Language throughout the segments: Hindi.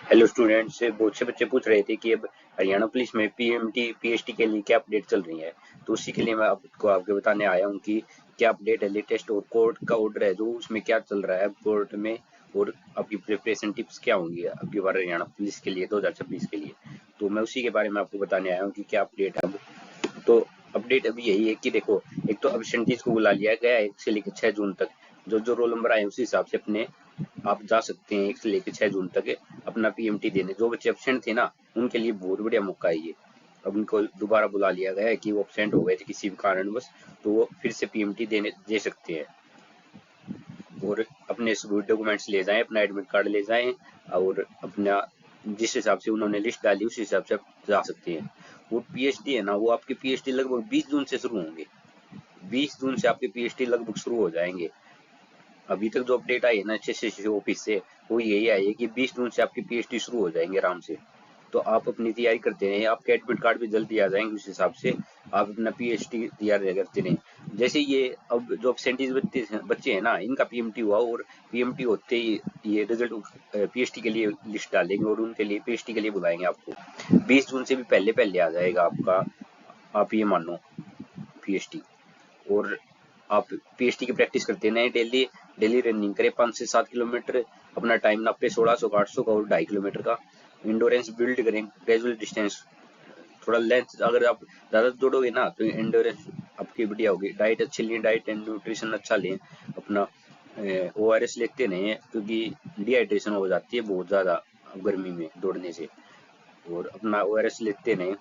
हेलो स्टूडेंट्स से बहुत से बच्चे पूछ रहे थे कि अब हरियाणा पुलिस में पीएमटी पीएचटी के लिए क्या अपडेट चल रही है। तो उसी के लिए मैं आपको आपके बताने आया हूँ कि क्या अपडेट है लेटेस्ट, और कोर्ट का ऑर्डर है जो उसमें क्या चल रहा है कोर्ट में, और आपकी प्रिपरेशन टिप्स क्या होंगी अगली बार हरियाणा पुलिस के लिए 2026 के लिए। तो मैं उसी के बारे में आपको बताने आया हूँ कि क्या अपडेट है अब। तो अपडेट अभी यही है कि देखो, एक तो एब्सेंटीज को बुला लिया गया है 1 से लेकर 6 जून तक। जो जो रोल नंबर आए उस हिसाब से अपने आप जा सकते हैं 1 से लेकर 6 जून तक अपना पीएमटी देने। जो बच्चे एब्सेंट थे ना, उनके लिए बहुत बढ़िया मौका है ये। अब उनको दोबारा बुला लिया गया है कि वो एब्सेंट हो गए थे किसी भी कारणवश, तो वो फिर से पीएमटी देने दे सकते हैं। और अपने सबूत डॉक्यूमेंट्स ले जाएं, अपना एडमिट कार्ड ले जाएं, और अपना जिस हिसाब से उन्होंने लिस्ट डाली उस हिसाब से आप जा सकते हैं। वो पीएचडी है ना, वो आपके पीएचडी लगभग 20 जून से शुरू होंगे। 20 जून से आपके पीएचडी लगभग शुरू हो जाएंगे। अभी तक जो अपडेट आई है ना एचएससी ऑफिस से, वो यही आई है कि 20 जून से आपकी पीएचडी शुरू हो जाएंगे आराम से। तो आप अपनी तैयारी करते रहें, आपके एडमिट कार्ड भी जल्दी आ जाएंगे, उस हिसाब से आप अपना पीएचडी तैयार करते रहें। जैसे ये अब जो एब्सेंटीज बच्चे हैं ना, इनका पीएमटी हुआ और पीएमटी होते ही ये रिजल्ट पीएचडी के लिए लिस्ट डालेंगे और उनके लिए पीएचडी के लिए बुलाएंगे आपको। 20 जून से भी पहले पहले आ जाएगा आपका, आप ये मानो, पीएचडी। और आप पीएचडी की प्रैक्टिस करते हैं डेली। डेली रनिंग करें 5 से 7 किलोमीटर, अपना टाइम नापे 1600 का, 800 का और 2.5 किलोमीटर का। इंडोरेंस बिल्ड करें, ग्रेजुअल डिस्टेंस, थोड़ा लेंथ। अगर आप ज़्यादा दौड़ोगे ना तो इंडोरेंस आपकी बढ़िया होगी। डाइट अच्छी लें, डाइट एंड न्यूट्रिशन अच्छा लें। अपना ORS लेते नहीं, क्योंकि डिहाइड्रेशन हो जाती है बहुत ज़्यादा गर्मी में दौड़ने से। और अपना ORS लेते नहीं।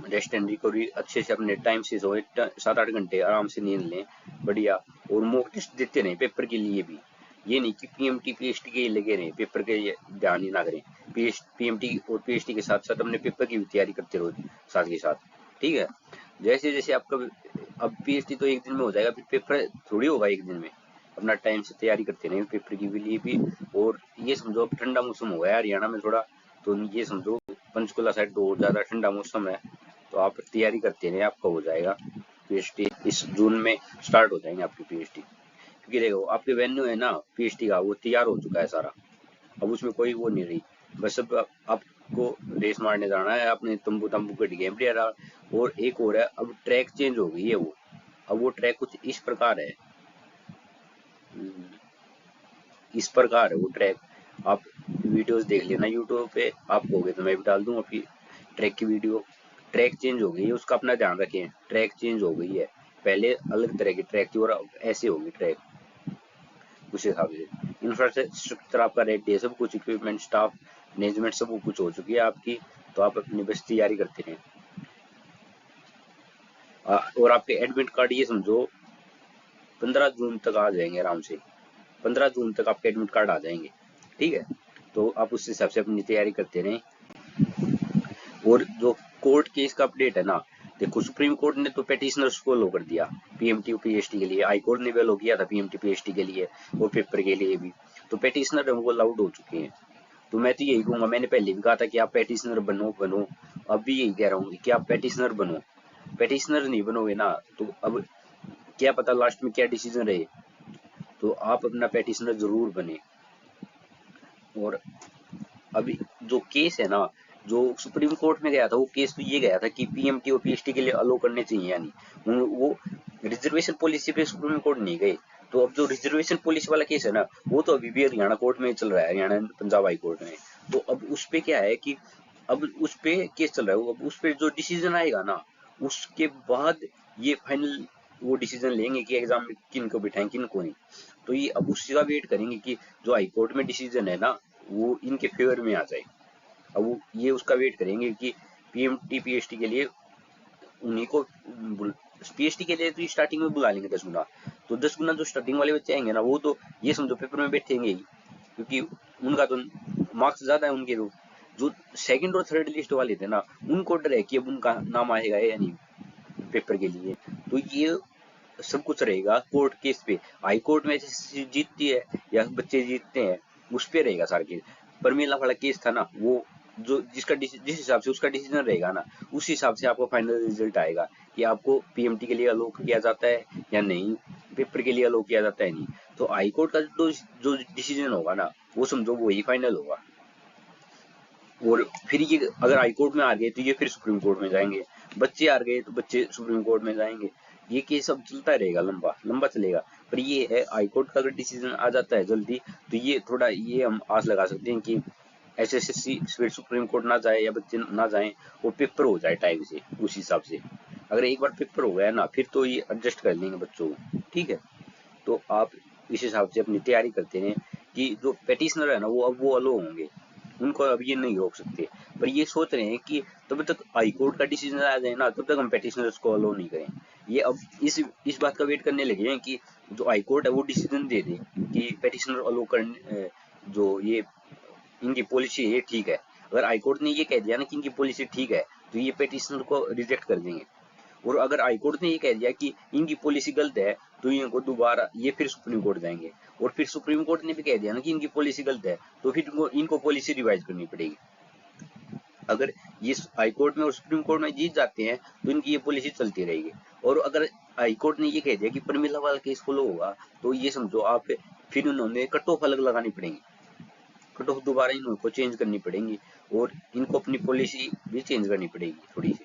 रेस्ट एंड रिकवरी अच्छे से अपने टाइम से सोए, 7-8 घंटे आराम से नींद लें बढ़िया। और मॉक टेस्ट देते रहें पेपर के लिए भी। ये नहीं कि पीएमटी पीएचडी के लगे रहें, पेपर के ध्यान ही ना करें। पीएमटी और पीएचडी के साथ साथ अपने पेपर की भी तैयारी करते रहो साथ के साथ, ठीक है। जैसे जैसे आपका अब पीएचडी तो एक दिन में हो जाएगा, फिर पेपर थोड़ी होगा एक दिन में। अपना टाइम से तैयारी करते रहें पेपर की लिए भी। और ये समझो अब ठंडा मौसम हो गया हरियाणा में थोड़ा, तो ये समझो पंचकुला साइड तो और ज्यादा ठंडा मौसम है। तो आप तैयारी करते रहे, आपका हो जाएगा पीएचडी। इस जून में स्टार्ट हो जाएंगे आपकी पीएचडी। क्योंकि देखो आपके वेन्यू है ना पीएचडी का, वो तैयार हो चुका है सारा। अब उसमें कोई वो नहीं रही, बस अब आपको रेस मारने जाना है। आपने तंबू तंबू कट गए बढ़िया। और एक और है, अब ट्रैक चेंज हो गई है वो। अब वो ट्रैक कुछ इस प्रकार है, इस प्रकार है वो ट्रैक। आप वीडियोस देख लेना यूट्यूब पे, आप कहोगे तो मैं भी डाल दूंगा फिर ट्रैक की वीडियो। ट्रैक चेंज हो गई है, उसका अपना ध्यान रखें। ट्रैक चेंज हो गई है, पहले अलग तरह की ट्रैक थी और ऐसे होगी ट्रैक उस हिसाब से। इंफ्रास्ट्रक्चर आपका रेडी है, सब कुछ इक्विपमेंट, स्टाफ, मैनेजमेंट सब कुछ हो चुकी है आपकी। तो आप अपनी बस तैयारी करते रहें। और आपके एडमिट कार्ड ये समझो 15 जून तक आ जाएंगे आराम से। 15 जून तक आपके एडमिट कार्ड आ जाएंगे, ठीक है। तो आप उस हिसाब से अपनी तैयारी करते रहें। और जो कोर्ट केस का अपडेट है ना, देखो सुप्रीम कोर्ट ने तो पेटिशनर्स को लो कर दिया पीएमटी पीएचडी के लिए। हाई कोर्ट ने भी लो किया था पीएमटी पीएचडी के लिए और पेपर के लिए भी। तो पेटिशनर वो अलाउड हो चुके हैं। तो मैं तो यही कहूंगा, मैंने पहले भी कहा था कि आप पेटिशनर बनो बनो, अब भी यही कह रहा हूँ कि आप पेटिशनर बनो। पेटिशनर नहीं बनोगे ना तो अब क्या पता लास्ट में क्या डिसीजन रहे। तो आप अपना पेटिशनर जरूर बने। और अभी जो केस है ना, जो सुप्रीम कोर्ट में गया था, वो केस तो ये गया था कि पीएमटी और पीएचडी के लिए अलो करने चाहिए, यानी वो रिजर्वेशन पॉलिसी पे सुप्रीम कोर्ट नहीं गए। तो अब जो रिजर्वेशन पॉलिसी वाला केस है ना, वो तो अभी भी हरियाणा कोर्ट में चल रहा है, हरियाणा पंजाब हाई कोर्ट में। तो अब उस पे क्या है कि अब उस पे केस चल रहा है, अब उस पे जो डिसीजन आएगा ना, उसके बाद ये फाइनल वो डिसीजन लेंगे कि एग्जाम में किन को बिठाएं किन को नहीं। तो ये अब उसका वेट करेंगे कि जो हाई कोर्ट में डिसीजन है ना, वो इनके फेवर में आ जाए। अब वो ये उसका वेट करेंगे कि पीएमटी पीएचडी के लिए उन्हीं को, पीएचडी के लिए तो स्टार्टिंग में बुला लेंगे 10 गुना। तो 10 गुना जो स्टार्टिंग वाले बच्चे आएंगे ना, वो तो ये समझो पेपर में बैठेंगे ही, क्योंकि उनका तो मार्क्स ज्यादा है उनके। तो जो सेकंड और थर्ड लिस्ट वाले थे ना, उनको डर है कि अब उनका नाम आएगा या नहीं पेपर के लिए। तो ये सब कुछ रहेगा कोर्ट केस पे। हाई कोर्ट में जैसे जीतती है या बच्चे जीतते हैं, उस पे रहेगा सारा केस। परमीला वाला केस था ना, वो जो जिसका जिस हिसाब से उसका डिसीजन रहेगा ना, उस हिसाब से आपको फाइनल रिजल्ट आएगा कि आपको पीएमटी के लिए अलो किया जाता है या नहीं, पेपर के लिए अलो किया जाता है नहीं। तो हाई कोर्ट का जो जो डिसीजन होगा ना, वो समझो वही फाइनल होगा। और फिर ये अगर हाई कोर्ट में आ गए तो ये फिर सुप्रीम कोर्ट में जाएंगे, बच्चे आ गए तो बच्चे सुप्रीम कोर्ट में जाएंगे। ये केस अब चलता रहेगा, लंबा लंबा चलेगा। पर ये है हाई कोर्ट का अगर डिसीजन आ जाता है जल्दी तो ये थोड़ा ये हम आस लगा सकते हैं कि एसएससी फिर सुप्रीम कोर्ट ना जाए या बच्चे ना जाए, वो पेपर हो जाए टाइम से उस हिसाब से। अगर एक बार पेपर हो गया ना फिर तो ये एडजस्ट कर लेंगे बच्चों को, ठीक है। तो आप इस हिसाब से अपनी तैयारी करते हैं कि जो पेटिशनर है ना वो अब वो अलो होंगे, उनको अब ये नहीं रोक सकते। पर ये सोच रहे हैं कि तब तक हाई कोर्ट का डिसीजन आ जाए ना तब तक हम पेटिशनर्स को अलो नहीं करें। ये अब इस बात का वेट करने लगे हैं कि जो हाई कोर्ट है वो डिसीजन दे दे कि पेटिशनर अलो करने, जो ये इनकी पॉलिसी है ठीक है। अगर हाई कोर्ट ने ये कह दिया ना कि इनकी पॉलिसी ठीक है तो ये पेटिशनर को रिजेक्ट कर देंगे। और अगर हाई कोर्ट ने ये कह दिया कि इनकी पॉलिसी गलत है तो इनको दोबारा ये फिर सुप्रीम कोर्ट जाएंगे। और फिर सुप्रीम कोर्ट ने भी कह दिया ना कि इनकी पॉलिसी गलत है तो फिर इनको पॉलिसी रिवाइज करनी पड़ेगी। अगर ये हाई कोर्ट में और सुप्रीम कोर्ट में जीत जाते हैं तो इनकी ये पॉलिसी चलती रहेगी। और अगर हाई कोर्ट ने ये कह दिया कि प्रमिला वाला केस फॉलो होगा तो ये समझो आप फिर उन्होंने कट ऑफ अलग लगानी पड़ेगी, कट ऑफ दोबारा इनको चेंज करनी पड़ेगी और इनको अपनी पॉलिसी भी चेंज करनी पड़ेगी थोड़ी सी।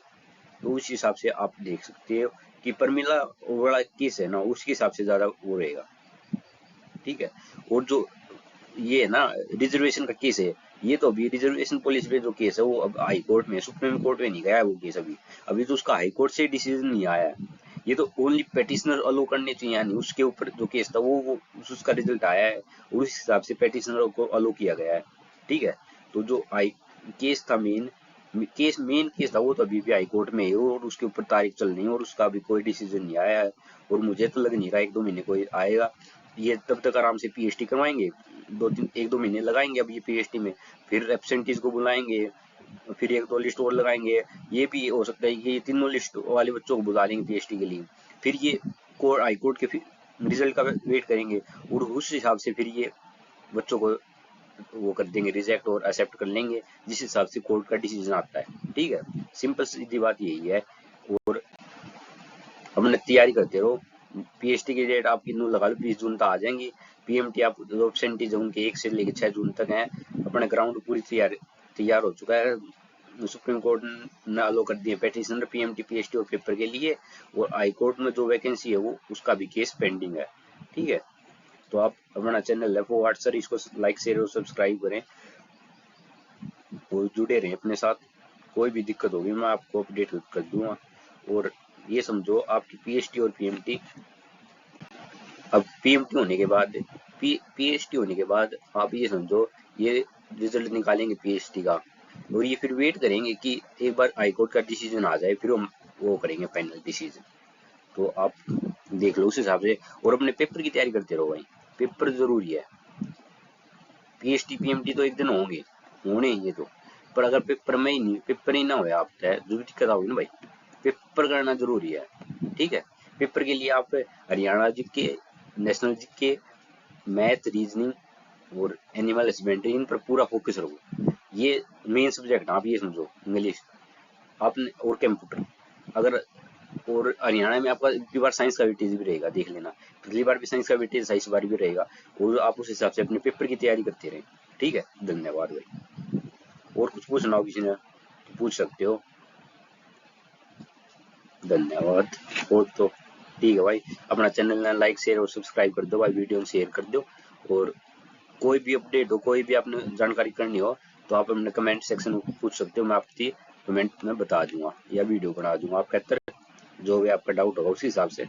तो उस हिसाब से आप देख सकते हो कि प्रमिला वाला केस है ना उसके हिसाब से ज्यादा वो रहेगा, ठीक है। और जो ये है ना रिजर्वेशन का केस है, ये तो अभी रिजर्वेशन पॉलिसी पे जो केस है वो अब हाई कोर्ट में सुप्रीम कोर्ट में नहीं गया है वो केस अभी। अभी तो उसका हाई कोर्ट से डिसीजन नहीं आया है। ये तो ओनली पेटिशनर अलो करने चाहिए, यानी उसके ऊपर जो केस था वो उसका रिजल्ट आया है और उस हिसाब से पेटिशनर को अलो किया गया है, ठीक है। तो जो हाई केस था मेन केस था वो तो अभी भी हाई कोर्ट में है और उसके ऊपर तारीख चल रही है और उसका अभी कोई डिसीजन नहीं आया है। और मुझे तो लग नहीं रहा 1-2 महीने कोई आएगा। ये तब तक आराम से पीएचडी करवाएंगे, 1-2 महीने लगाएंगे अब ये पीएचडी में, फिर एब्सेंटीज को बुलाएंगे, फिर 1-2 लिस्ट और लगाएंगे। ये भी हो सकता है कि ये तीनों लिस्ट वाले बच्चों को बुला लेंगे पीएचडी के लिए। फिर ये कोर्ट हाई कोर्ट के रिजल्ट का वेट करेंगे और उस हिसाब से फिर ये बच्चों को वो कर देंगे रिजेक्ट और एक्सेप्ट कर लेंगे जिस हिसाब से कोर्ट का डिसीजन आता है, ठीक है। सिंपल सीधी बात यही है। और अपने तैयारी करते रहो, पीएचडी की डेट आप किन्नू लगा लो 20 जून तक आ जाएंगी। पीएमटी आप ऑप्शनटी जो उनके 1 से लेकर 6 जून तक है। अपना ग्राउंड पूरी तैयार हो चुका है। सुप्रीम कोर्ट ने अलो कर दिए पेटिशनर पीएमटी पीएचडी और पेपर के लिए। और हाई कोर्ट में जो वैकेंसी है वो उसका भी केस पेंडिंग है, ठीक है। तो आप अपना चैनल है वो व्हाट्सएप इसको लाइक शेयर और सब्सक्राइब करें और जुड़े रहें अपने साथ। कोई भी दिक्कत होगी मैं आपको अपडेट कर दूंगा। और ये समझो आपकी पीएचडी और पीएमटी, अब पीएमटी होने के बाद पीएचडी होने के बाद आप ये समझो ये रिजल्ट निकालेंगे पीएचडी का और ये फिर वेट करेंगे कि एक बार हाईकोर्ट का डिसीजन आ जाए फिर हम वो करेंगे फाइनल डिसीजन। तो आप देख लो उस हिसाब से और अपने पेपर की तैयारी करते रहो भाई, पेपर जरूरी है। पीएचडी पीएमटी तो एक दिन होने ही ये तो, पर अगर पेपर ही ना हो आप जो भी दिक्कत आओगी ना भाई, पेपर करना जरूरी है, ठीक है। पेपर के लिए आप हरियाणा जी के, नेशनल जी के, मैथ, रीजनिंग और एनिमल हस्बेंड्री इन पर पूरा फोकस रखो। ये मेन सब्जेक्ट आप ये समझो, इंग्लिश आपने और कंप्यूटर। अगर और हरियाणा में आपका पिछली बार साइंस का वेटेज भी रहेगा, देख लेना पिछली बार भी साइंस का वेटेज इस बार भी रहेगा। और आप उस हिसाब से अपने पेपर की तैयारी करते रहें, ठीक है। धन्यवाद भाई। और कुछ पूछना हो किसी ने तो पूछ सकते हो। धन्यवाद। और तो ठीक है भाई, अपना चैनल लाइक शेयर और सब्सक्राइब कर दो भाई, वीडियो शेयर कर दो। और कोई भी अपडेट हो, कोई भी आपने जानकारी करनी हो तो आप अपने कमेंट सेक्शन में पूछ सकते हो, मैं आपकी कमेंट में बता दूंगा या वीडियो बना दूंगा। आप कहते जो भी आपका डाउट होगा उसी हिसाब से